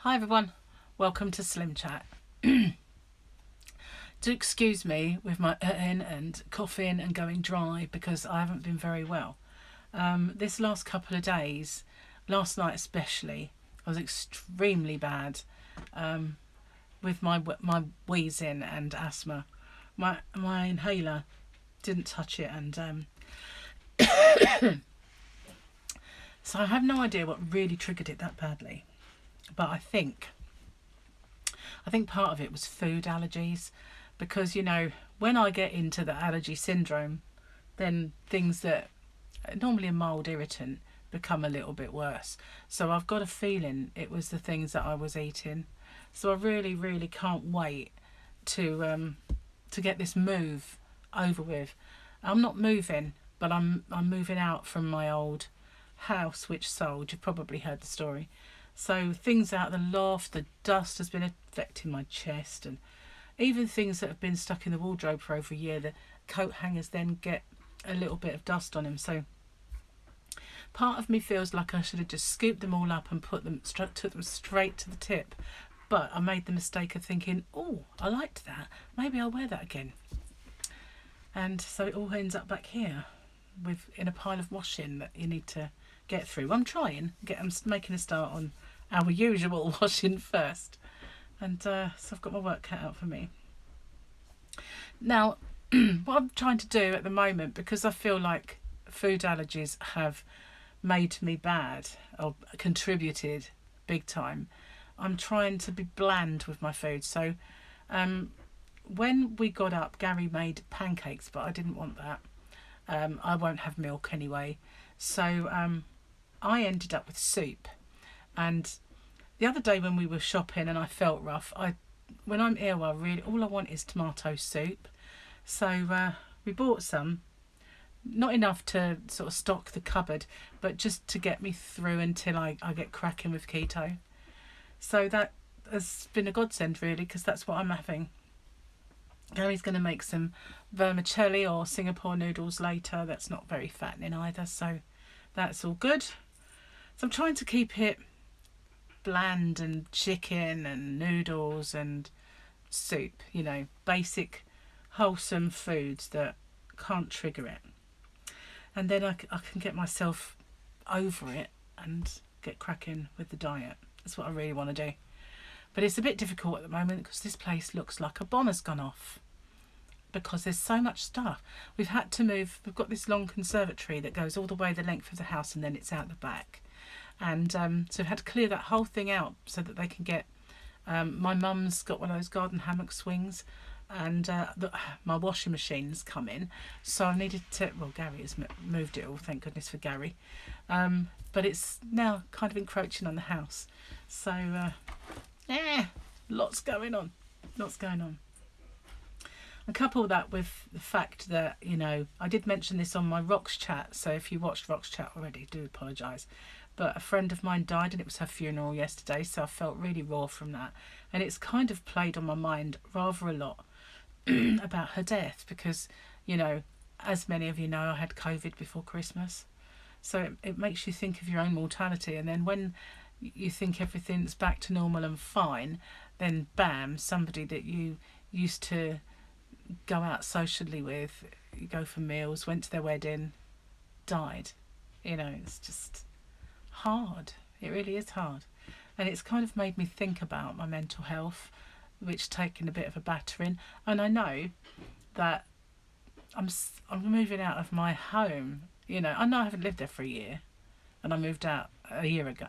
Hi everyone, welcome to SlimChat. Do excuse me with my and coughing and going dry because I haven't been very well. This last couple of days, last night especially, I was extremely bad with my wheezing and asthma. My inhaler didn't touch it, and so I have no idea what really triggered it that badly. But I think part of it was food allergies, because when I get into the allergy syndrome, then things that are normally a mild irritant become a little bit worse. So I've got a feeling it was the things that I was eating. So I really can't wait to get this move over with. I'm not moving, but I'm moving out from my old house which sold. You've probably heard the story. So things out of the loft, the dust has been affecting my chest, and even things that have been stuck in the wardrobe for over a year, the coat hangers then get a little bit of dust on them. So part of me feels like I should have just scooped them all up and took them straight to the tip. But I made the mistake of thinking, oh, I liked that, maybe I'll wear that again. And so it all ends up back here in a pile of washing that you need to get through. I'm making a start on our usual washing first, and so I've got my work cut out for me. Now, what I'm trying to do at the moment, because I feel like food allergies have made me bad or contributed big time, I'm trying to be bland with my food. So when we got up, Gary made pancakes, but I didn't want that. I won't have milk anyway, so I ended up with soup. And the other day when we were shopping and I felt rough, when I'm ill, all I want is tomato soup. So we bought some, not enough to sort of stock the cupboard, but just to get me through until I get cracking with keto. So that has been a godsend really, because that's what I'm having. Gary's going to make some vermicelli or Singapore noodles later. That's not very fattening either, so that's all good. So I'm trying to keep it bland and chicken and noodles and soup, basic wholesome foods that can't trigger it. And then I can get myself over it and get cracking with the diet. That's what I really want to do. But it's a bit difficult at the moment because this place looks like a bomb has gone off, because there's so much stuff. We've had to move. We've got this long conservatory that goes all the way the length of the house, and then it's out the back. And so we've had to clear that whole thing out so that they can get... my mum's got one of those garden hammock swings, and my washing machine's come in. So I needed to... Well, Gary has moved it all, thank goodness for Gary. But it's now kind of encroaching on the house. So... lots going on. And couple that with the fact that, I did mention this on my Rocks chat, so if you watched Rocks chat already, do apologise. But a friend of mine died and it was her funeral yesterday, so I felt really raw from that. And it's kind of played on my mind rather a lot about her death, because, as many of you know, I had COVID before Christmas. So it makes you think of your own mortality, and then when you think everything's back to normal and fine, then bam, somebody that you used to go out socially with, you go for meals, went to their wedding, died. It's just hard. It really is hard. And it's kind of made me think about my mental health, which taken a bit of a battering. And I know that I'm moving out of my home. I know I haven't lived there for a year, and I moved out a year ago,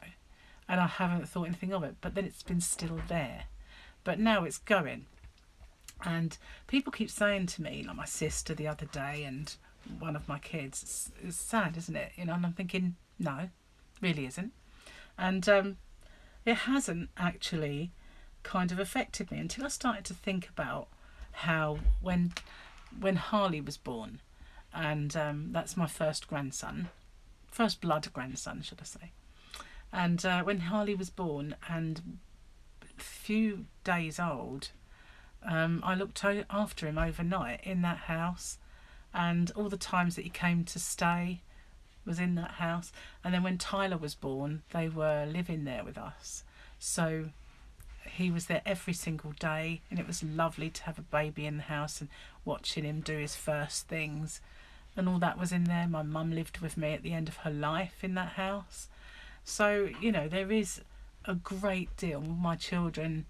and I haven't thought anything of it, but then it's been still there. But now it's going. And people keep saying to me, like my sister the other day and one of my kids, it's sad, isn't it? And I'm thinking, no, it really isn't. And it hasn't actually kind of affected me until I started to think about how when Harley was born, and that's my first blood grandson, should I say. And when Harley was born and a few days old, I looked after him overnight in that house, and all the times that he came to stay was in that house. And then when Tyler was born, they were living there with us. So he was there every single day, and it was lovely to have a baby in the house and watching him do his first things, and all that was in there. My mum lived with me at the end of her life in that house. So, you know, there is a great deal. My children,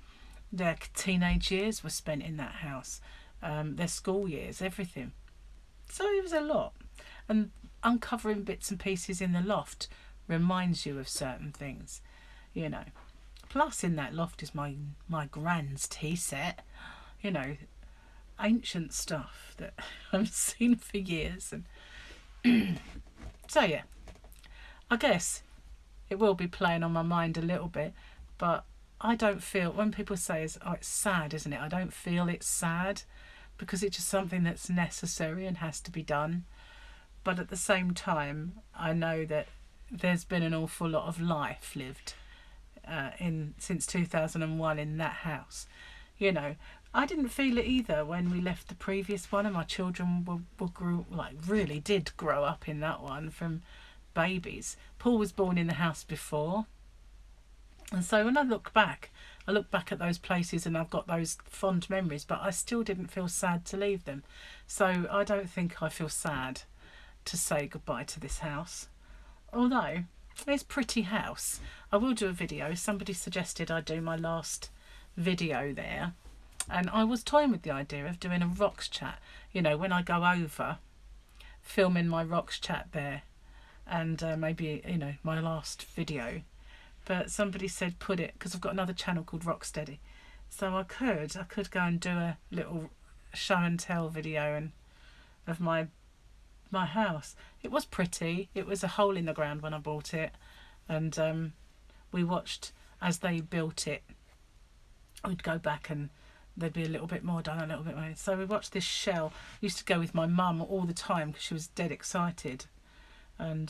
their teenage years were spent in that house, their school years, everything. So it was a lot. And uncovering bits and pieces in the loft reminds you of certain things, you know. Plus in that loft is my gran's tea set, you know, ancient stuff that I've seen for years. And so yeah, I guess it will be playing on my mind a little bit, but I don't feel, when people say oh, it's sad, isn't it? I don't feel it's sad, because it's just something that's necessary and has to be done. But at the same time, I know that there's been an awful lot of life lived since 2001 in that house. You know, I didn't feel it either when we left the previous one, and my children really did grow up in that one from babies. Paul was born in the house before, and so when I look back at those places and I've got those fond memories, but I still didn't feel sad to leave them. So I don't think I feel sad to say goodbye to this house, although it's a pretty house. I will do a video. Somebody suggested I do my last video there, and I was toying with the idea of doing a Rocks chat, you know, when I go over, filming my Rocks chat there, and maybe, you know, my last video. But somebody said put it, because I've got another channel called Rocksteady, so I could go and do a little show and tell video and of my house. It was pretty. It was a hole in the ground when I bought it, and we watched as they built it. We'd go back and there'd be a little bit more done, a little bit more. So we watched this shell. I used to go with my mum all the time because she was dead excited, and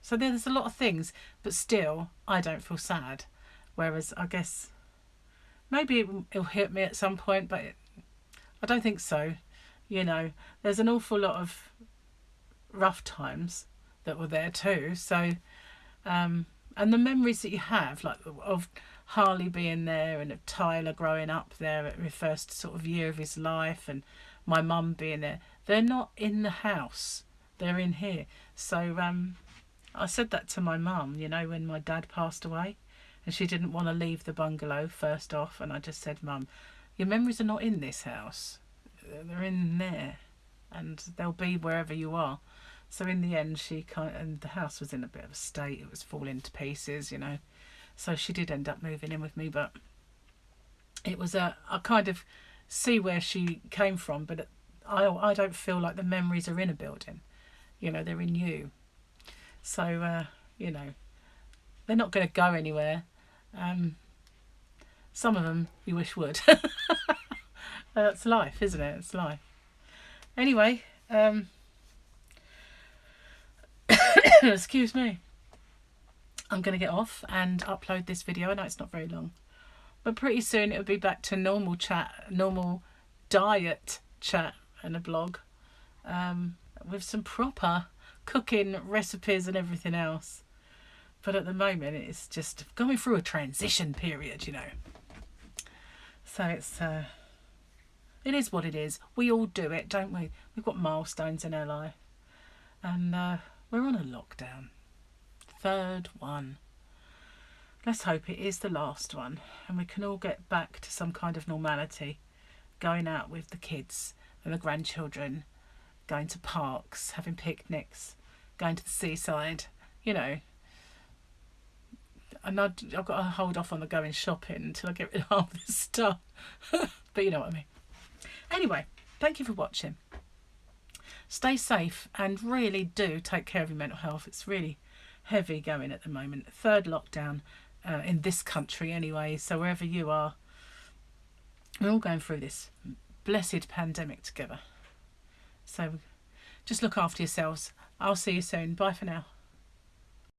so there's a lot of things, but still I don't feel sad. Whereas I guess maybe it'll hit me at some point, but I don't think so. You know, there's an awful lot of rough times that were there too. So and the memories that you have, like of Harley being there and of Tyler growing up there at the first sort of year of his life, and my mum being there, they're not in the house, they're in here. So I said that to my mum, you know, when my dad passed away, and she didn't want to leave the bungalow first off, and I just said, Mum, your memories are not in this house, they're in there, and they'll be wherever you are. So in the end, and the house was in a bit of a state, it was falling to pieces, you know, so she did end up moving in with me. But it was I kind of see where she came from, but I don't feel like the memories are in a building, you know, they're in you. So you know, they're not going to go anywhere. Some of them you wish would. That's life, isn't it? It's life. Anyway, excuse me. I'm going to get off and upload this video. I know it's not very long, but pretty soon it'll be back to normal chat, normal diet chat and a blog, with some proper cooking recipes and everything else. But at the moment it's just going through a transition period, you know. So it is what it is. We all do it, don't we? We've got milestones in our life, and we're on a lockdown, 3rd one. Let's hope it is the last one, and we can all get back to some kind of normality, going out with the kids and the grandchildren, going to parks, having picnics, going to the seaside, you know. And I've got to hold off on the going shopping until I get rid of all this stuff. But you know what I mean. Anyway, thank you for watching. Stay safe and really do take care of your mental health. It's really heavy going at the moment. 3rd lockdown in this country anyway. So wherever you are, we're all going through this blessed pandemic together. So just look after yourselves. I'll see you soon. Bye for now.